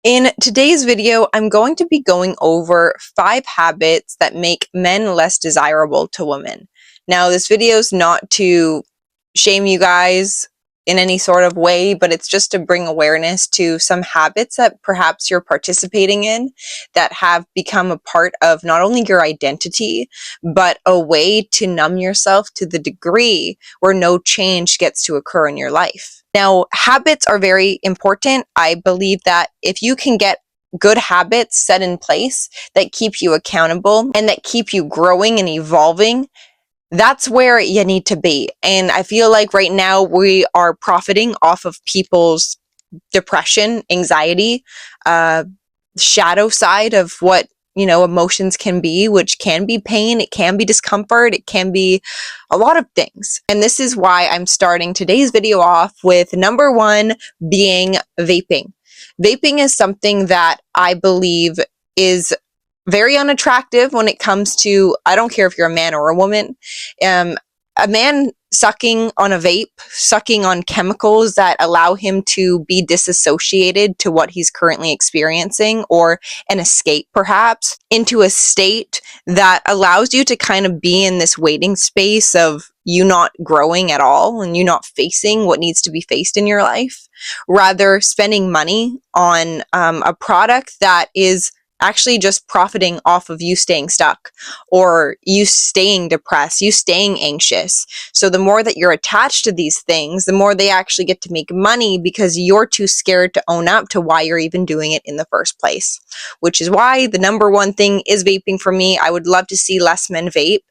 In today's video, I'm going to be going over 5 habits that make men less desirable to women. Now, this video is not to shame you guys in any sort of way, but it's just to bring awareness to some habits that perhaps you're participating in that have become a part of not only your identity, but a way to numb yourself to the degree where no change gets to occur in your life. Now, habits are very important. I believe that if you can get good habits set in place that keep you accountable and that keep you growing and evolving, that's where you need to be. And I feel like right now we are profiting off of people's depression, anxiety, shadow side of what emotions can be, which can be pain, it can be discomfort, it can be a lot of things. And this is why I'm starting today's video off with number 1 being vaping. Vaping is something that I believe is very unattractive when it comes to, I don't care if you're a man or a woman, a man sucking on a vape, sucking on chemicals that allow him to be disassociated to what he's currently experiencing, or an escape perhaps into a state that allows you to kind of be in this waiting space of you not growing at all and you not facing what needs to be faced in your life, rather spending money on a product that is actually just profiting off of you staying stuck or you staying depressed, you staying anxious. So the more that you're attached to these things, the more they actually get to make money because you're too scared to own up to why you're even doing it in the first place. Which is why the number 1 thing is vaping for me. I would love to see less men vape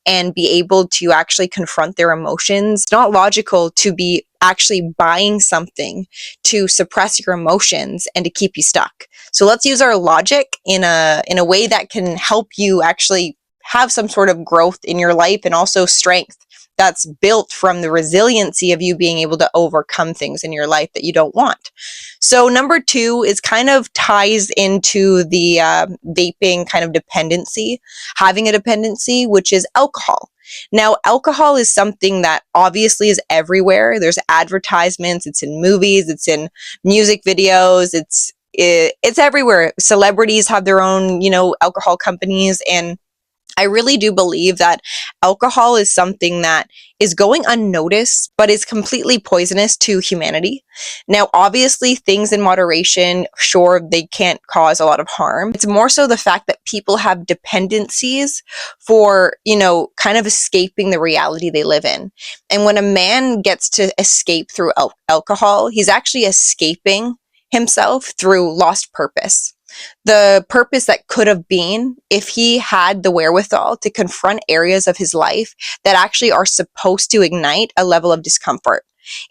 and be able to actually confront their emotions. It's not logical to be actually buying something to suppress your emotions and to keep you stuck. So let's use our logic in a way that can help you actually have some sort of growth in your life and also strength that's built from the resiliency of you being able to overcome things in your life that you don't want. So number 2 is kind of ties into the vaping kind of dependency, having a dependency, which is alcohol. Now, alcohol is something that obviously is everywhere. There's advertisements, it's in movies, it's in music videos, it's everywhere. Celebrities have their own, alcohol companies, and I really do believe that alcohol is something that is going unnoticed, but is completely poisonous to humanity. Now, obviously, things in moderation, sure, they can't cause a lot of harm. It's more so the fact that people have dependencies for, kind of escaping the reality they live in. And when a man gets to escape through alcohol, he's actually escaping himself through lost purpose. The purpose that could have been if he had the wherewithal to confront areas of his life that actually are supposed to ignite a level of discomfort.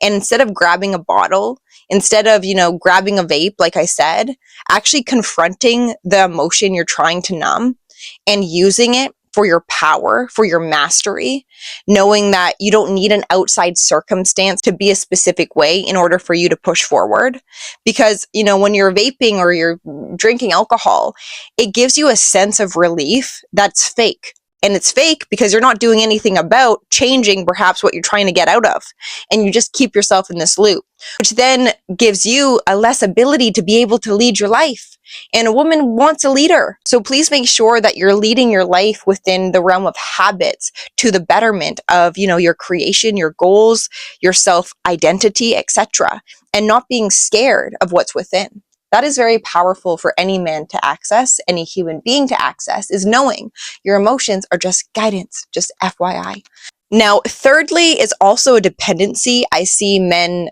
And instead of grabbing a bottle, instead of, grabbing a vape, like I said, actually confronting the emotion you're trying to numb and using it for your power, for your mastery, knowing that you don't need an outside circumstance to be a specific way in order for you to push forward. Because, when you're vaping or you're drinking alcohol, it gives you a sense of relief that's fake. And it's fake because you're not doing anything about changing perhaps what you're trying to get out of. And you just keep yourself in this loop, which then gives you a less ability to be able to lead your life. And a woman wants a leader. So please make sure that you're leading your life within the realm of habits to the betterment of, your creation, your goals, your self-identity, etc. And not being scared of what's within. That is very powerful for any man to access, any human being to access, is knowing your emotions are just guidance, just FYI. Now, thirdly is also a dependency I see men,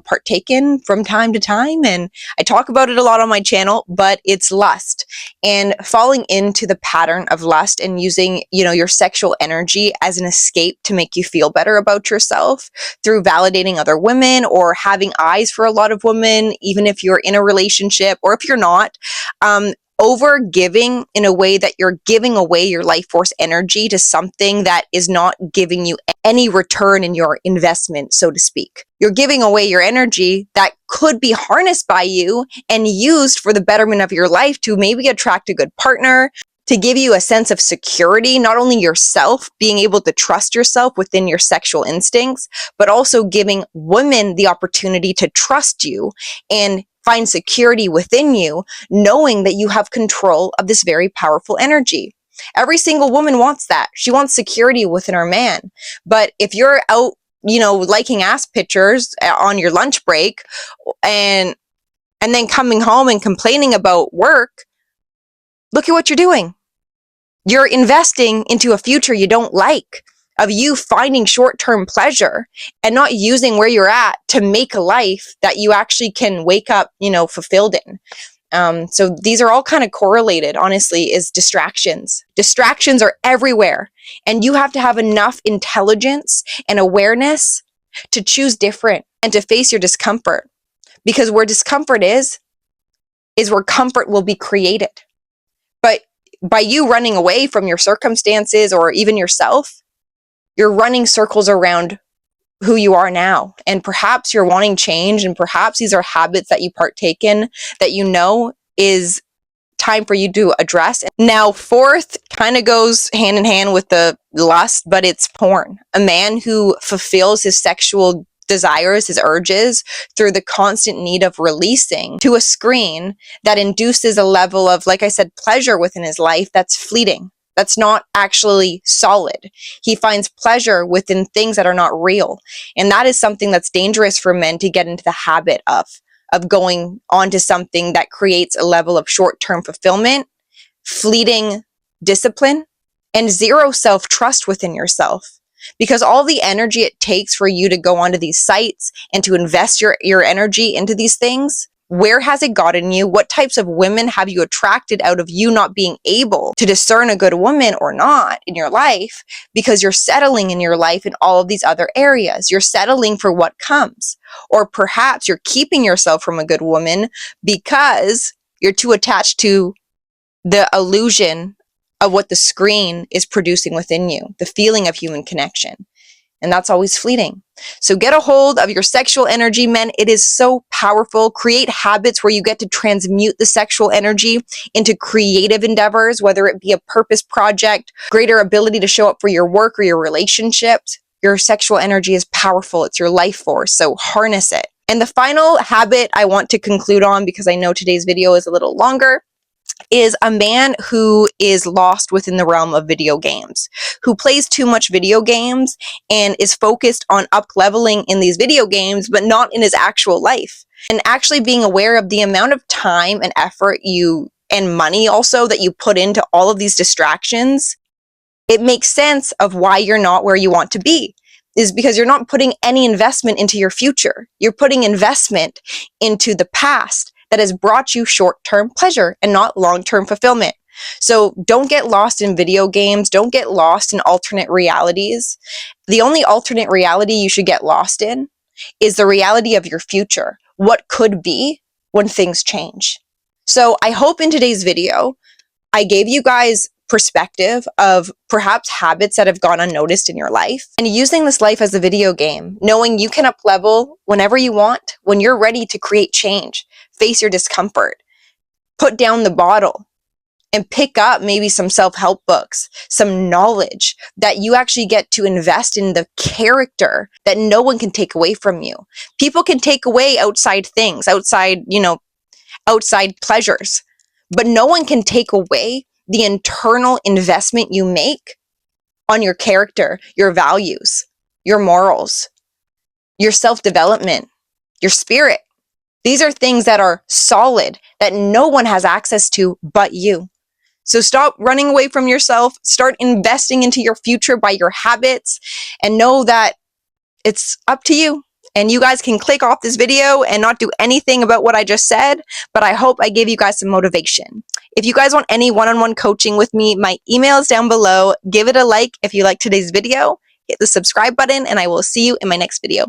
partake in from time to time, and I talk about it a lot on my channel, but it's lust and falling into the pattern of lust and using, your sexual energy as an escape to make you feel better about yourself through validating other women or having eyes for a lot of women, even if you're in a relationship or if you're not. Over giving in a way that you're giving away your life force energy to something that is not giving you any return in your investment, so to speak. You're giving away your energy that could be harnessed by you and used for the betterment of your life to maybe attract a good partner, to give you a sense of security, not only yourself, being able to trust yourself within your sexual instincts, but also giving women the opportunity to trust you and find security within you, knowing that you have control of this very powerful energy. Every single woman wants that. She wants security within her man. But if you're out, liking ass pictures on your lunch break and then coming home and complaining about work, look at what you're doing. You're investing into a future you don't like, of you finding short-term pleasure and not using where you're at to make a life that you actually can wake up, fulfilled in. So these are all kind of correlated, honestly, is distractions. Distractions are everywhere. And you have to have enough intelligence and awareness to choose different and to face your discomfort. Because where discomfort is where comfort will be created. But by you running away from your circumstances or even yourself, you're running circles around who you are now. And perhaps you're wanting change, and perhaps these are habits that you partake in that is time for you to address. Now, fourth kind of goes hand in hand with the lust, but it's porn. A man who fulfills his sexual desires, his urges, through the constant need of releasing to a screen that induces a level of, like I said, pleasure within his life that's fleeting. That's not actually solid. He finds pleasure within things that are not real. And that is something that's dangerous for men to get into the habit of going on to something that creates a level of short-term fulfillment, fleeting discipline, and zero self-trust within yourself. Because all the energy it takes for you to go onto these sites and to invest your energy into these things, where has it gotten you? What types of women have you attracted out of you not being able to discern a good woman or not in your life? Because you're settling in your life in all of these other areas. You're settling for what comes. Or perhaps you're keeping yourself from a good woman because you're too attached to the illusion of what the screen is producing within you, the feeling of human connection. And that's always fleeting. So get a hold of your sexual energy, men. It is so powerful. Create habits where you get to transmute the sexual energy into creative endeavors, whether it be a purpose project, greater ability to show up for your work or your relationships. Your sexual energy is powerful. It's your life force. So harness it. And the final habit I want to conclude on, because I know today's video is a little longer, is a man who is lost within the realm of video games, who plays too much video games and is focused on up-leveling in these video games, but not in his actual life. And actually being aware of the amount of time and effort and money also that you put into all of these distractions, it makes sense of why you're not where you want to be. Is because you're not putting any investment into your future. You're putting investment into the past that has brought you short-term pleasure and not long-term fulfillment. So don't get lost in video games. Don't get lost in alternate realities. The only alternate reality you should get lost in is the reality of your future. What could be when things change. So I hope in today's video, I gave you guys perspective of perhaps habits that have gone unnoticed in your life, and using this life as a video game, knowing you can up level whenever you want, when you're ready to create change, face your discomfort, put down the bottle, and pick up maybe some self-help books, some knowledge that you actually get to invest in the character that no one can take away from you. People can take away outside things, outside pleasures, but no one can take away the internal investment you make on your character, your values, your morals, your self-development, your spirit. These are things that are solid, that no one has access to but you. So stop running away from yourself, start investing into your future by your habits, and know that it's up to you. And you guys can click off this video and not do anything about what I just said, but I hope I gave you guys some motivation. If you guys want any one-on-one coaching with me, my email is down below. Give it a like if you like today's video, hit the subscribe button, and I will see you in my next video.